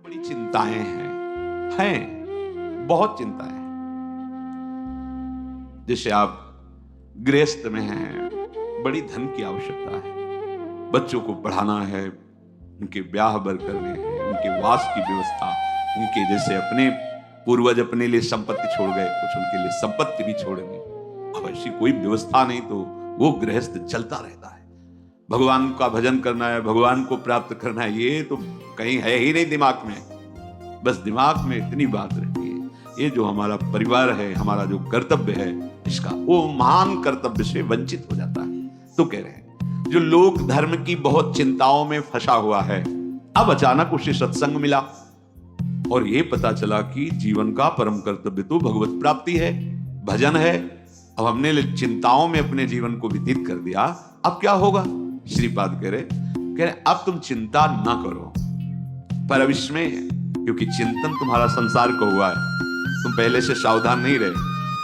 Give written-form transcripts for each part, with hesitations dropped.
बड़ी चिंताएं हैं बहुत चिंताएं हैं। जैसे आप गृहस्थ में हैं, बड़ी धन की आवश्यकता है, बच्चों को पढ़ाना है, उनके ब्याह बर करने हैं, उनके वास की व्यवस्था, उनके जैसे अपने पूर्वज अपने लिए संपत्ति छोड़ गए, कुछ उनके लिए संपत्ति भी छोड़ेंगे। अब ऐसी कोई व्यवस्था नहीं तो वो गृहस्थ चलता रहता है। भगवान का भजन करना है, भगवान को प्राप्त करना है, ये तो कहीं है ही नहीं दिमाग में। बस दिमाग में इतनी बात रहती है, ये जो हमारा परिवार है, हमारा जो कर्तव्य है, इसका वो महान कर्तव्य से वंचित हो जाता है। तो कह रहे हैं जो लोक धर्म की बहुत चिंताओं में फंसा हुआ है, अब अचानक उसे सत्संग मिला और ये पता चला कि जीवन का परम कर्तव्य तो भगवत प्राप्ति है, भजन है। अब हमने चिंताओं में अपने जीवन को व्यतीत कर दिया, अब क्या होगा? श्रीपाद कह रहे अब तुम चिंता ना करो, पर अब इसमें क्योंकि चिंतन तुम्हारा संसार को हुआ है, तुम पहले से सावधान नहीं रहे,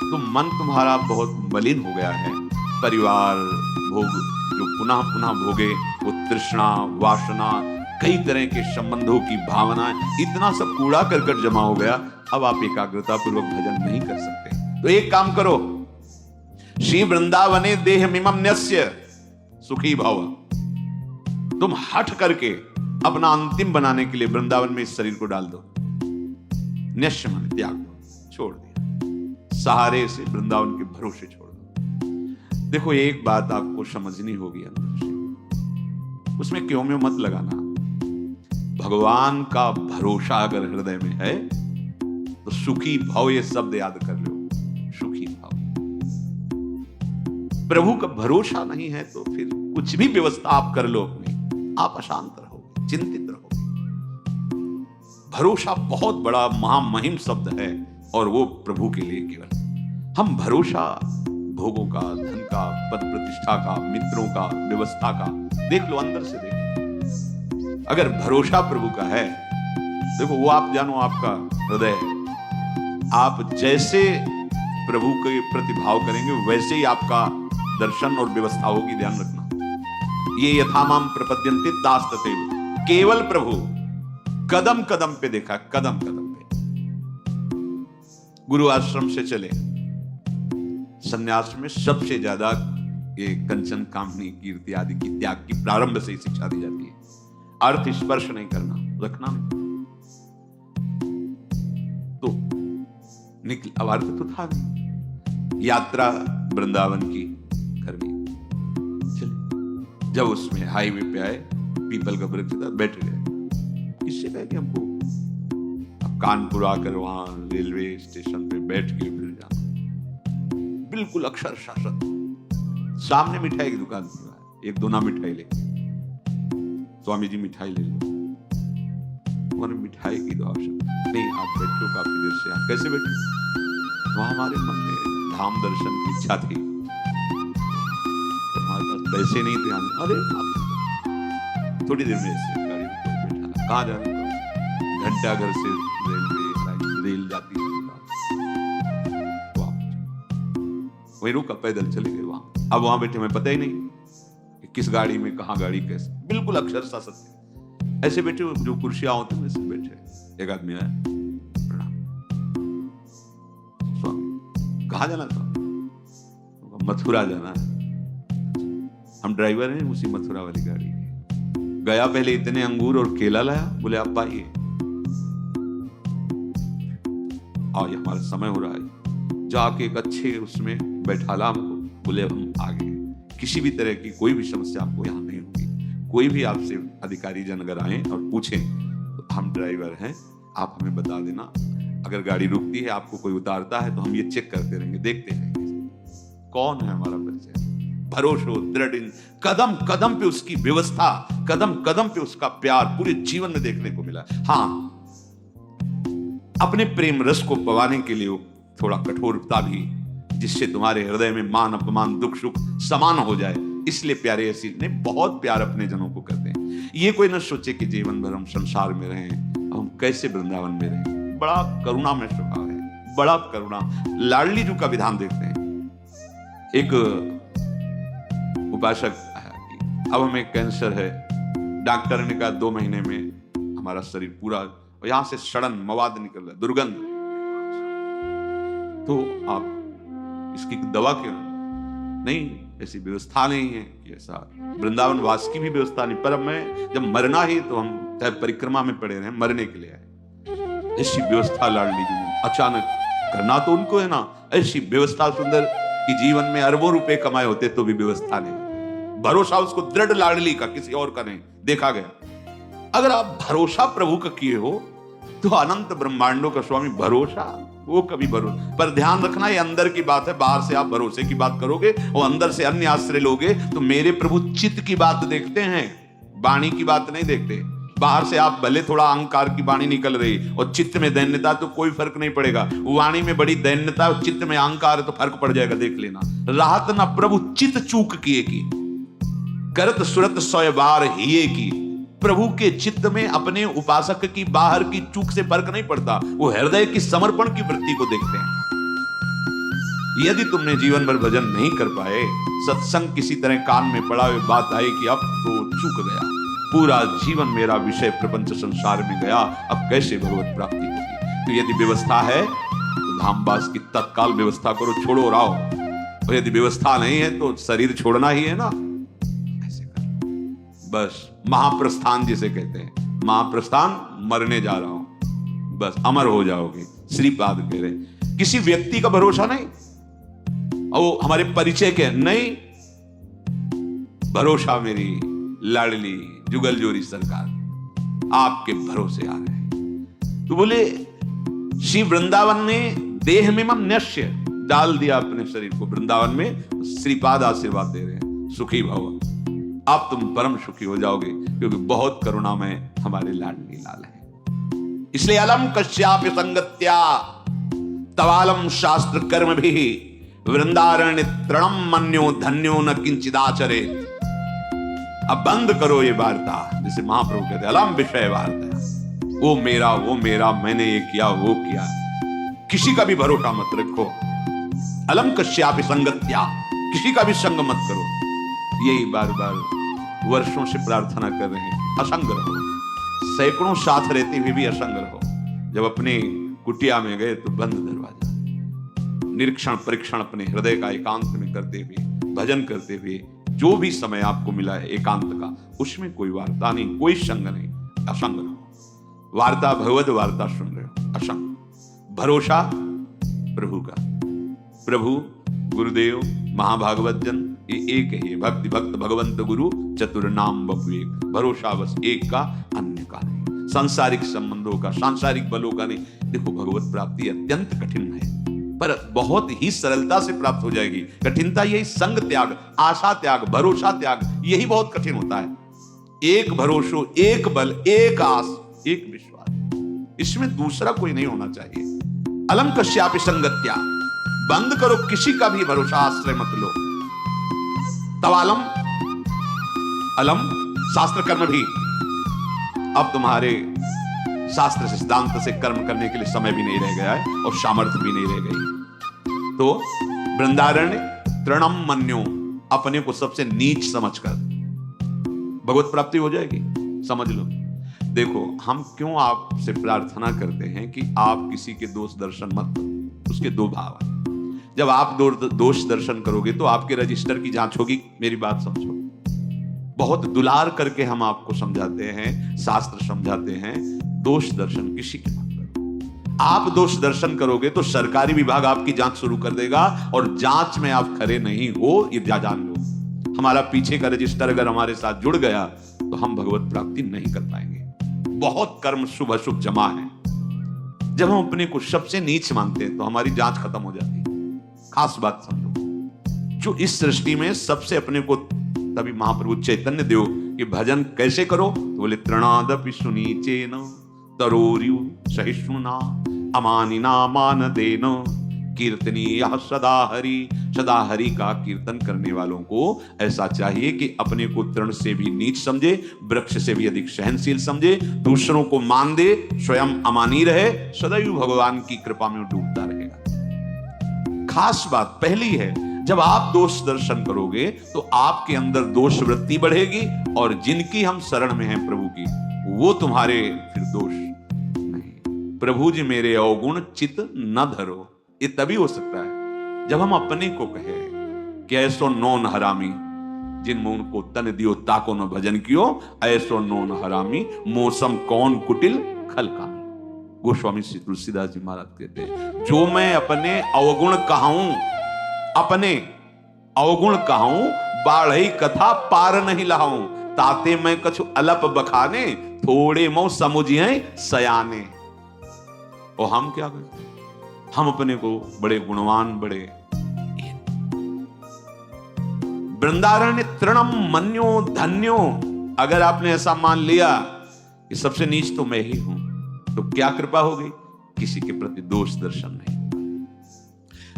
तो मन तुम्हारा बहुत मलिन हो गया है। परिवार भोग जो पुनः पुनः भोगे, वो तृष्णा वासना, कई तरह के संबंधों की भावना, इतना सब कूड़ा करकट जमा हो गया। अब आप एकाग्रता पूर्वक भजन नहीं कर सकते। तो एक काम करो, श्री वृंदावने देह मिमम न्यस्य सुखी भव। तुम हट करके अपना अंतिम बनाने के लिए वृंदावन में इस शरीर को डाल दो। न्यस्य मन त्याग दो, छोड़ दिया, सहारे से वृंदावन के भरोसे छोड़ दो। देखो एक बात आपको समझनी होगी अंदर से, उसमें क्यों में मत लगाना। भगवान का भरोसा अगर हृदय में है तो सुखी भव, ये शब्द याद कर लो, सुखी भव। प्रभु का भरोसा नहीं है तो फिर कुछ भी व्यवस्था आप कर लो अपनी, आप अशांत रहोगे, चिंतित रहोगे। भरोसा बहुत बड़ा महामहिम शब्द है और वो प्रभु के लिए केवल। हम भरोसा भोगों का, धन का, पद प्रतिष्ठा का, मित्रों का, व्यवस्था का, देख लो अंदर से देखो। अगर भरोसा प्रभु का है, देखो वो आप जानो आपका हृदय है, आप जैसे प्रभु के प्रति भाव करेंगे वैसे ही आपका दर्शन और व्यवस्था होगी। ध्यान रखना, ये यथामाम प्रपद्यन्ते दास तथैव। केवल प्रभु कदम कदम पे देखा, कदम कदम पे। गुरु आश्रम से चले, संन्यास में सबसे ज्यादा ये कंचन कामनी कीर्ति आदि की त्याग की प्रारंभ से ही शिक्षा दी जाती है। अर्थ स्पर्श नहीं करना, रखना नहीं। तो निकल, अब अर्थ तो था नहीं। यात्रा वृंदावन की करनी, चले। जब उसमें हाईवे पे आए, पीपल का वृक्ष था, बैठ गए। किससे कहे कि हमको अब कानपुर आकर वहां रेलवे स्टेशन पे बैठ के फिर जाना, बिल्कुल अक्षर शासन। सामने मिठाई की दुकान थी, एक दोना मिठाई ले, स्वामी जी मिठाई ले लो। उन्होंने मिठाई की तो आवश्यकता नहीं, आप बैठो काफी देर से। आप कैसे बैठे? तो हमारे मन में धाम दर्शन की इच्छा थी, हमारे पास पैसे नहीं थे। अरे आप थोड़ी देर में ऐसे गाड़ी में बैठा, कहाँ जा रहे हो? घंटा घर से रेलवे रेल जाती है, तो वहीं रुका, पैदल चले गए वहां। अब वहां बैठे, हमें पता ही नहीं कि किस गाड़ी में, कहाँ गाड़ी कैसे, बिल्कुल अक्षरशः सत्य। ऐसे बैठे, जो कुर्सियां होती हैं वैसे बैठे। एक आदमी आया, प्रणाम स्वामी, कहाँ जाना था? मथुरा जाना है। हम ड्राइवर हैं, उसी मथुरा वाली गाड़ी गया। पहले इतने अंगूर और केला लाया, बोले आप आइए, आओ ये हमारा समय हो रहा है। जाके एक अच्छे उसमें बैठाला हमको, बोले अब हम आगे, किसी भी तरह की कोई भी समस्या आपको यहाँ नहीं होगी। कोई भी आपसे अधिकारी जन अगर आए और पूछें तो हम ड्राइवर हैं, आप हमें बता देना। अगर गाड़ी रुकती है, आपको कोई उतारता है, तो हम ये चेक करते रहेंगे, देखते रहेंगे कौन है हमारा परिचय। भरोसा, दृढ़, कदम कदम पे उसकी व्यवस्था, कदम कदम पे उसका प्यार पूरे जीवन में देखने को मिला। हाँ, अपने प्रेम रस को पवाने के लिए थोड़ा कठोरता भी, जिससे तुम्हारे हृदय में मान अपमान दुख सुख समान हो जाए, इसलिए प्यारे ऐसी ने बहुत प्यार अपने जनों को करते हैं। ये कोई न सोचे कि जीवन भर हम संसार में रहें, हम कैसे वृंदावन में रहें। बड़ा करुणा में स्वभाव है, बड़ा करुणा। लाडली जी का विधान देखते हैं। एक उपासक, अब हमें कैंसर है, डॉक्टर ने कहा 2 महीने में हमारा शरीर पूरा, और यहां से सड़न मवाद निकल रहा है, दुर्गंध, तो आप इसकी दवा क्यों नहीं? ऐसी व्यवस्था नहीं है कि ऐसा वृंदावन वास की भी व्यवस्था नहीं। पर अब मैं जब मरना ही, तो हम चाहे परिक्रमा में पड़े रहे, मरने के लिए आए। ऐसी व्यवस्था लाडली जी ने अचानक करना तो उनको है ना, ऐसी व्यवस्था सुंदर कि जीवन में अरबों रुपए कमाए होते तो भी व्यवस्था नहीं। भरोसा उसको दृढ़ लाडली का, किसी और का नहीं। देखा गया अगर आप भरोसा प्रभु का किए हो तो अनंत ब्रह्मांडों का स्वामी भरोसा, वो कभी भरोसा। पर ध्यान रखना ये अंदर की बात है, बाहर से आप भरोसे की बात करोगे और अंदर से अन्य आश्रय लोगे तो मेरे प्रभु चित्त की बात देखते हैं, वाणी की बात नहीं देखते। बाहर से आप भले थोड़ा अहंकार की वाणी निकल रही और चित्त में दैन्यता, तो कोई फर्क नहीं पड़ेगा। वाणी में बड़ी दैन्यता और चित्त में अहंकार है तो फर्क पड़ जाएगा, देख लेना। राहत ना प्रभु चित्त चूक किए की, करत सुरत 100 बार हिए की। प्रभु के चित्त में अपने उपासक की बाहर की चूक से फर्क नहीं पड़ता, वो हृदय की समर्पण की वृत्ति को देखते हैं। यदि तुमने जीवन भर भजन नहीं कर पाए, सत्संग किसी तरह कान में पड़ा हुए बात आई कि अब तो चूक गया, पूरा जीवन मेरा विषय प्रपंच संसार में गया, अब कैसे भगवत प्राप्ति होगी? तो यदि व्यवस्था है तो धामवास की तत्काल व्यवस्था करो, छोड़ो और आओ। और यदि व्यवस्था नहीं है तो शरीर छोड़ना ही है ना, ऐसे कर। बस महाप्रस्थान जिसे कहते हैं, महाप्रस्थान, मरने जा रहा हूं, बस अमर हो जाओगे। श्रीपाद कह रहे किसी व्यक्ति का भरोसा नहीं, और हमारे परिचय के नहीं, भरोसा मेरी लाडली जुगल जोरी सरकार आपके भरोसे आ रहे हैं। तो बोले श्री वृंदावन ने देह में मम नश्य डाल दिया अपने शरीर को वृंदावन में। श्रीपाद आशीर्वाद दे रहे हैं, सुखी भव, अब तुम परम सुखी हो जाओगे, क्योंकि बहुत करुणामय हमारे लाडली लाल है। इसलिए अलम कश्यापि संगत्या तवालम शास्त्र कर्म भी वृंदारण्य तृणम मन्यो धन्यो न किंचिदाचरेत। अब बंद करो ये वार्ता, जैसे महाप्रभु कहते अलम विषय वार्ता, वो मेरा, मैंने ये किया वो किया, किसी का भी भरोसा मत रखो। अलम कश्यापि संगत्या, किसी का भी संग मत करो। यही बार बार वर्षों से प्रार्थना कर रहे हैं, असंग रहो। सैकड़ों साथ रहते हुए भी असंग रहो। जब अपने कुटिया में गए तो बंद दरवाजा, निरीक्षण परीक्षण अपने हृदय का एकांत में करते हुए, भजन करते हुए, जो भी समय आपको मिला है एकांत का, उसमें कोई वार्ता नहीं, कोई संग नहीं, असंग रहो। वार्ता भगवद वार्ता सुन रहे हो, असंग। भरोसा प्रभु का, प्रभु गुरुदेव महाभागवत जन ये एक है, भक्ति भक्त भगवंत गुरु चतुर नाम बपु एक। भरोसा बस एक का, अन्य का नहीं, सांसारिक संबंधों का, सांसारिक बलों का नहीं। देखो भगवत प्राप्ति अत्यंत कठिन है, पर बहुत ही सरलता से प्राप्त हो जाएगी। कठिनता यही संग त्याग, आशा त्याग, भरोसा त्याग, यही बहुत कठिन होता है। एक भरोसो, एक बल, एक आस, एक विश्वास, इसमें दूसरा कोई नहीं होना चाहिए। अलम कश्यापि संगत्या, बंद करो, किसी का भी भरोसा आश्रय मत लो। तवालम, अलम शास्त्र कर्म भी, अब तुम्हारे शास्त्र से सिद्धांत से कर्म करने के लिए समय भी नहीं रह गया है और सामर्थ्य भी नहीं रह गई। तो वृंदारण्य तृणम मन्यो, अपने को सबसे नीच समझकर भगवत प्राप्ति हो जाएगी, समझ लो। देखो हम क्यों आपसे प्रार्थना करते हैं कि आप किसी के दोष दर्शन मत करो, उसके दो भाव हैं। जब आप दोष दर्शन करोगे तो आपके रजिस्टर की जांच होगी, मेरी बात समझो। बहुत दुलार करके हम आपको समझाते हैं, शास्त्र समझाते हैं, दोष दर्शन किसी के मत करो। आप दोष दर्शन करोगे तो सरकारी विभाग आपकी जांच शुरू कर देगा, और जांच में आप खरे नहीं हो ये जान लो। हमारा पीछे का रजिस्टर अगर हमारे साथ जुड़ गया तो हम भगवत प्राप्ति नहीं कर पाएंगे। बहुत कर्म शुभ अशुभ जमा है। जब हम अपने को सबसे नीच मानते हैं तो हमारी जांच खत्म हो जाती है। खास बात समझो, जो इस सृष्टि में सबसे अपने को, तभी महाप्रभु चैतन्य देव कि भजन कैसे करो, तो बोले तृणादपि सुनीचेन तरोरियु सहिष्णुना अमानिना मानदेन कीर्तनीयः सदा हरि। सदा हरि का कीर्तन करने वालों को ऐसा चाहिए कि अपने को तृण से भी नीच समझे, वृक्ष से भी अधिक सहनशील समझे, दूसरों को मान दे, स्वयं अमानी रहे, सदैव भगवान की कृपा में डूबता रहेगा। खास बात पहली है, जब आप दोष दर्शन करोगे तो आपके अंदर दोष वृत्ति बढ़ेगी, और जिनकी हम शरण में हैं प्रभु की, वो तुम्हारे फिर दोष नहीं। प्रभु जी मेरे अवगुण चित न धरो। ये तभी हो सकता है जब हम अपने को कहे कि ऐसो नौन हरामी जिन मुंह को तन दियो ताको न भजन कियो, ऐसो नौन हरामी मौसम कौन कुटिल खलकामी। गोस्वामी श्री तुलसीदास जी महाराज कहते हैं, जो मैं अपने अवगुण कहूं, अपने अवगुण कहूं, बाढ़ई कथा पार नहीं लाऊं, ताते मैं कछु अलप बखाने, थोड़े मो समुझिए सयाने। और हम क्या करते हैं, हम अपने को बड़े गुणवान, बड़े वृंदारण्य तृणम मन्यो धन्यो। अगर आपने ऐसा मान लिया कि सबसे नीच तो मैं ही हूं, तो क्या कृपा हो गई, किसी के प्रति दोष दर्शन नहीं।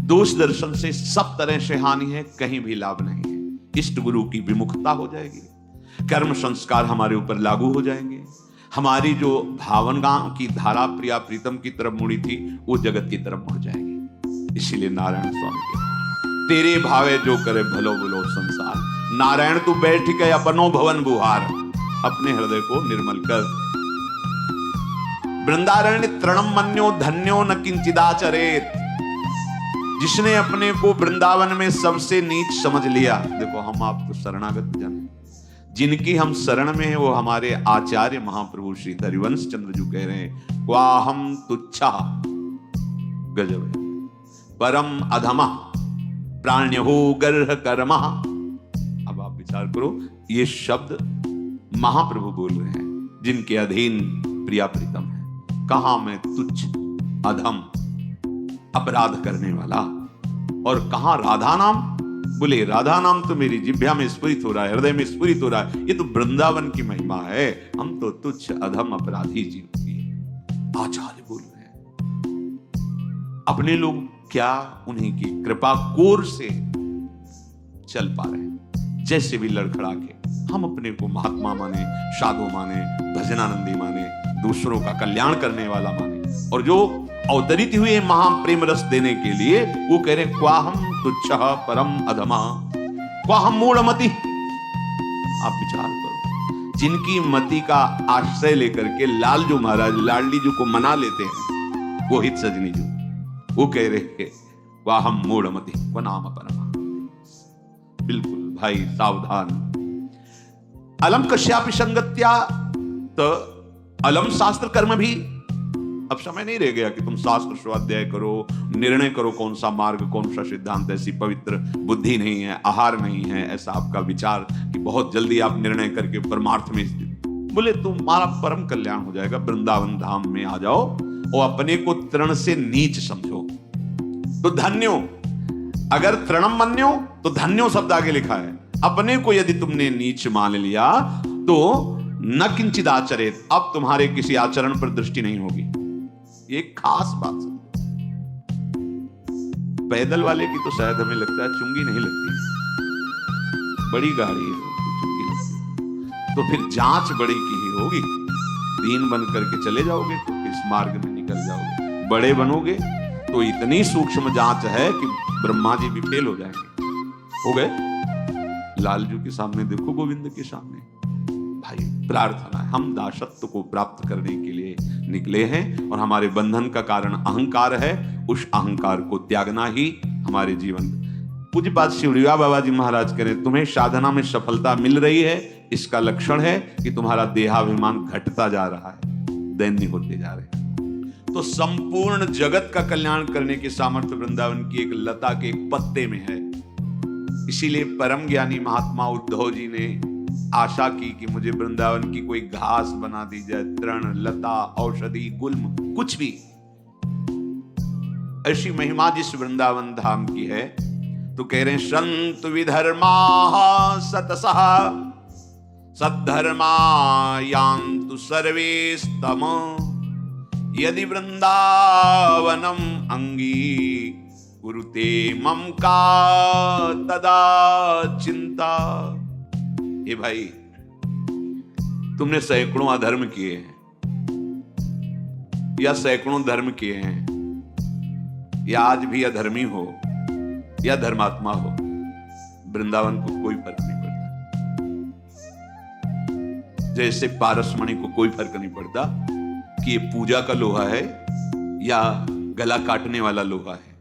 दोष दर्शन से सब तरह से हानि है, कहीं भी लाभ नहीं है। इष्ट गुरु की विमुखता हो जाएगी, कर्म संस्कार हमारे ऊपर लागू हो जाएंगे, हमारी जो भावना की धारा प्रिया प्रीतम की तरफ मुड़ी थी वो जगत की तरफ मुड़ जाएगी। इसीलिए नारायण स्वामी के तेरे भावे जो करे भलो बोलो संसार। नारायण तू बैठ के अपनो भवन बुहार, अपने हृदय को निर्मल कर। वृंदारण्य तृणम मन्यो धन्यो न किंचिदाचरेत। जिसने अपने को वृंदावन में सबसे नीच समझ लिया, देखो हम आप तो शरणागत जन, जिनकी हम शरण में है वो हमारे आचार्य महाप्रभु श्री हरिवंश चंद्र जी कह रहे हैं, क्वाहम तुच्छा, गजब है, परम अधमा प्राण्यो गर्ह कर्मा। अब आप विचार करो, ये शब्द महाप्रभु बोल रहे हैं जिनके अधीन प्रिया प्रीतम है। कहां मैं तुच्छ अधम अपराध करने वाला, और कहां राधा नाम, बोले राधा नाम तो मेरी जिह्वा में स्फुरित हो रहा है, हृदय में स्फुरित हो रहा है। ये तो वृंदावन की महिमा है, हम तो तुच्छ अधम अपराधी जीव की आचार्य बोल रहे हैं। अपने लोग क्या उन्हीं की कृपा कोर से चल पा रहे हैं। जैसे भी लड़खड़ा के हम अपने को महात्मा माने, साधु माने, भजनानंदी माने, दूसरों का कल्याण करने वाला माने, और जो अवतरित हुए महाप्रेम रस देने के लिए वो कह रहे क्वाहम तुच्छः परम अधमा क्वाहम मूढ़मति। आप विचार करो, जिनकी मति का आश्रय लेकर के लालजू महाराज लाडली जी को मना लेते हैं, वो हित सजनी जी, वो कह रहे क्वाहम मूढ़मति को नाम परमा। बिल्कुल भाई सावधान। अलम कश्यापि संगत्या, तो अलम शास्त्र कर्म भी। अब समय नहीं रह गया कि तुम शास्त्र स्वाध्याय करो, निर्णय करो कौन सा मार्ग, कौन सा सिद्धांत। ऐसी पवित्र बुद्धि नहीं है, आहार नहीं है, ऐसा आपका विचार कि बहुत जल्दी आप निर्णय करके परमार्थ में बोले तुम्हारा परम कल्याण हो जाएगा। वृंदावन धाम में आ जाओ और अपने को तृण से नीच समझो तो धन्यो। अगर तृणम मन्यो तो धन्यो शब्द आगे लिखा है। अपने को यदि तुमने नीच मान लिया तो न किंचित आचरेत, अब तुम्हारे किसी आचरण पर दृष्टि नहीं होगी। ये खास बात है। पैदल वाले की तो शायद हमें लगता है चुंगी नहीं लगती, बड़ी गाड़ी है चुंगी लगती, तो फिर जांच बड़ी की ही होगी। दीन बन करके चले जाओगे तो इस मार्ग में निकल जाओगे, बड़े बनोगे तो इतनी सूक्ष्म जांच है कि ब्रह्मा जी भी फेल हो जाएंगे। हो गए लालजू के सामने, देखो गोविंद के सामने। भाई प्रार्थना है, हम दासत्व को प्राप्त करने के लिए निकले हैं और हमारे बंधन का कारण अहंकार है। उस अहंकार को त्यागना ही हमारे जीवन। पूज्यपाद शिवरिया बाबा जी महाराज कह रहे, तुम्हें साधना में सफलता मिल रही है, इसका लक्षण है कि तुम्हारा देहाभिमान घटता जा रहा है, दैन्य होते जा रहे हैं। तो संपूर्ण जगत का कल्याण करने की सामर्थ्य वृंदावन की एक लता के एक पत्ते में है। इसीलिए परम ज्ञानी महात्मा उद्धव जी ने आशा की कि मुझे वृंदावन की कोई घास बना दी जाए, तृण, लता, औषधि, गुल्म, कुछ भी। ऐसी महिमा जिस वृंदावन धाम की है, तो कह रहे हैं संत विधर्मा सतसः सद्धर्मा यान्तु सर्वे स्तम यदि वृंदावनम अंगी कुरुते मम का तदा चिंता। ए भाई, तुमने सैकड़ों अधर्म किए हैं या सैकड़ों धर्म किए हैं, या आज भी अधर्मी हो या धर्मात्मा हो, वृंदावन को कोई फर्क नहीं पड़ता। जैसे पारसमणि को कोई फर्क नहीं पड़ता कि ये पूजा का लोहा है या गला काटने वाला लोहा है,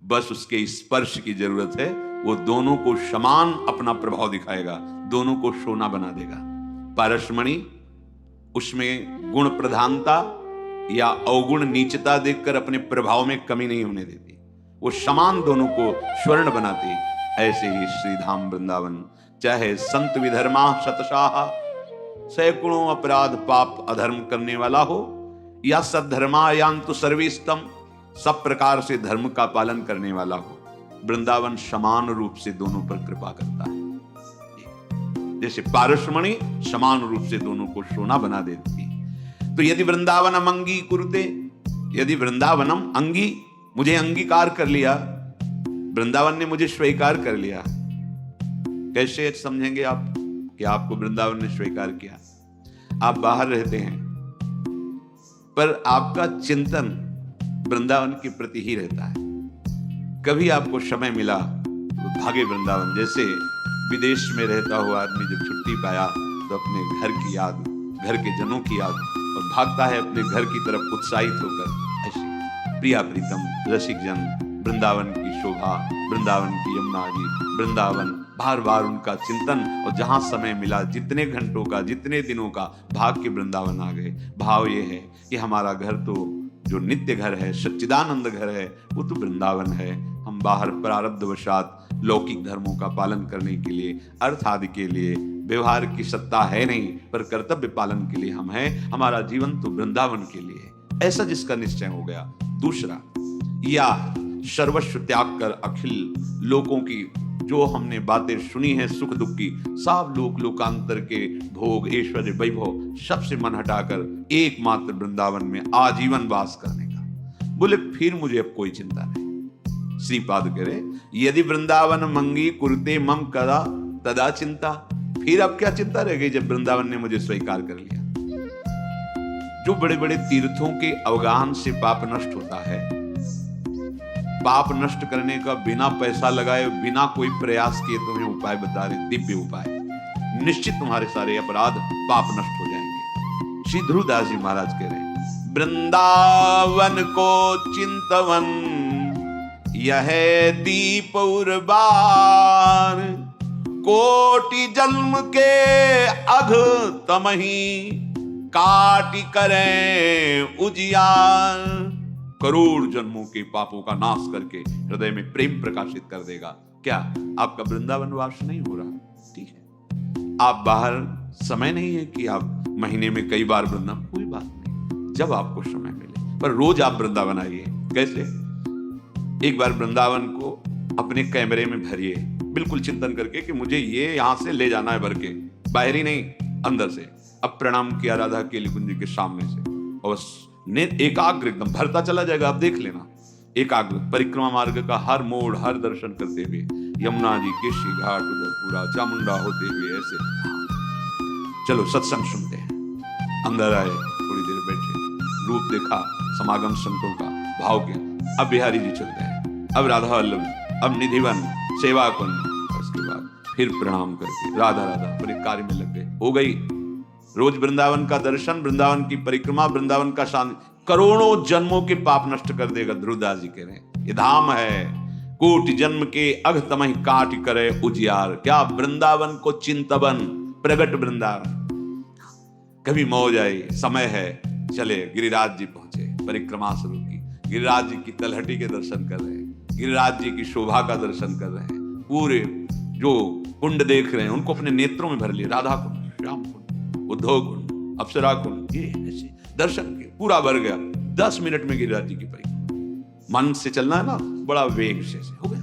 बस उसके स्पर्श की जरूरत है। वो दोनों को समान अपना प्रभाव दिखाएगा, दोनों को सोना बना देगा। पारसमणि उसमें गुण प्रधानता या अवगुण नीचता देखकर अपने प्रभाव में कमी नहीं होने देती, वो समान दोनों को स्वर्ण बनाती। ऐसे ही श्रीधाम वृंदावन, चाहे संत विधर्मा शतशाह, सैकड़ों अपराध पाप अधर्म करने वाला हो, या सद्धर्मायांतु सर्वेस्तम, सब प्रकार से धर्म का पालन करने वाला हो, वृंदावन समान रूप से दोनों पर कृपा करता है। जैसे पारसमणि समान रूप से दोनों को सोना बना देती। तो यदि वृंदावनम अंगी कुरुते, यदि वृंदावनम अंगी, मुझे अंगीकार कर लिया, वृंदावन ने मुझे स्वीकार कर लिया। कैसे समझेंगे आप कि आपको वृंदावन ने स्वीकार किया? आप बाहर रहते हैं पर आपका चिंतन वृंदावन के प्रति ही रहता है। कभी आपको समय मिला तो भागे वृंदावन। जैसे विदेश में रहता हुआ आदमी जब छुट्टी पाया तो अपने घर की याद, घर के जनों की याद, और भागता है अपने घर की तरफ उत्साहित होकर। ऐसे प्रिया प्रीतम रसिक जन, वृंदावन की शोभा, वृंदावन की यमुना जी, वृंदावन, बार बार उनका चिंतन, और जहां समय मिला जितने घंटों का, जितने दिनों का, भाग के वृंदावन आ गए। भाव ये है कि हमारा घर तो जो नित्य घर है, सच्चिदानंद घर है, वो तो वृंदावन है। हम बाहर प्रारब्धवशात लौकिक धर्मों का पालन करने के लिए, अर्थ आदि के लिए, व्यवहार की सत्ता है नहीं, पर कर्तव्य पालन के लिए हम हैं। हमारा जीवन तो वृंदावन के लिए है, ऐसा जिसका निश्चय हो गया। दूसरा, या सर्वस्व त्याग कर अखिल लोगों की जो हमने बातें सुनी है, सुख दुख की, सब लोक लोकांतर के भोग, ऐश्वर्य, वैभव, सबसे मन हटाकर एकमात्र वृंदावन में आजीवन वास करने का। बोले फिर मुझे अब कोई चिंता नहीं। श्रीपाद कह रहे, यदि वृंदावन मंगी कुरुते मम कदा तदा चिंता। फिर अब क्या चिंता रह गई जब वृंदावन ने मुझे स्वीकार कर लिया। जो बड़े बड़े तीर्थों के अवगाहन से पाप नष्ट होता है, पाप नष्ट करने का बिना पैसा लगाए, बिना कोई प्रयास किए तुम्हें उपाय बता रहे, दिव्य उपाय, निश्चित तुम्हारे सारे अपराध पाप नष्ट हो जाएंगे। श्री ध्रुवदास जी महाराज कह रहे हैं, वृंदावन को चिंतवन यह दीप उर्बार, कोटि जन्म के अघ तमही काटि करें उजियार। करोड़ जन्मों के पापों का नाश करके हृदय में प्रेम प्रकाशित कर देगा। क्या आपका वृंदावन वास नहीं हो रहा? ठीक है, आप बाहर समय नहीं है कि आप महीने में कई बार वृंदावन, कोई बात नहीं, जब आपको समय मिले, पर रोज आप वृंदावन आइए। कैसे? एक बार वृंदावन को अपने कैमरे में भरिए, बिल्कुल चिंतन करके कि मुझे ये यहां से ले जाना है, भर के, बाहरी नहीं, अंदर से। अब प्रणाम किया राधा केली कुंज के सामने से, और एकाग्र एकदम भरता चला जाएगा। आप देख लेना, एकाग्र परिक्रमा मार्ग का हर मोड़, हर दर्शन करते हुए, यमुना जी, केशी घाट, उधर पूरा चामुंडा होते हुए, ऐसे। चलो सत्संग सुनते हैं। अंदर आए, थोड़ी देर बैठे, रूप देखा, समागम संतों का, भाव किया। अब बिहारी जी चलते हैं, अब राधा वल्लभ, अब निधिवन, सेवा कुंज। उसके बाद फिर प्रणाम करके राधा राधा पूरे कार्य में लग गए। हो गई रोज वृंदावन का दर्शन, वृंदावन की परिक्रमा, वृंदावन का शांति, करोड़ों जन्मों के पाप नष्ट कर देगा। ध्रुवदास जी कह रहे हैं, ये धाम है, कोटि जन्म के अघ तमहि काटि करे उजियार। क्या वृंदावन को चिंतवन, प्रगट वृंदावन। कभी मौज आई, समय है, चले गिरिराज जी पहुंचे, परिक्रमा शुरू की, गिरिराज जी की तलहटी के दर्शन कर रहे हैं, गिरिराज जी की शोभा का दर्शन कर रहे हैं, पूरे जो कुंड देख रहे हैं उनको अपने नेत्रों में भर लिए, राधा कुंड, श्याम कुंड, उद्धव कुंड, अप्सरा कुंड, ये ऐसे दर्शन के पूरा भर गया। 10 मिनट में गिरिराज जी की परिक्रमा। मन से चलना है ना, बड़ा वेग से हो गया।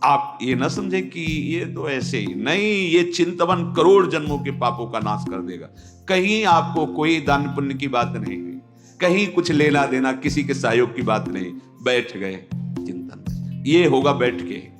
आप ये ना समझे कि ये तो ऐसे ही नहीं, ये चिंतवन करोड़ जन्मों के पापों का नाश कर देगा। कहीं आपको कोई दान पुण्य की बात नहीं हुई, कहीं कुछ लेना देना, किसी के सहयोग की बात नहीं, बैठ गए चिंतन। ये होगा बैठ के।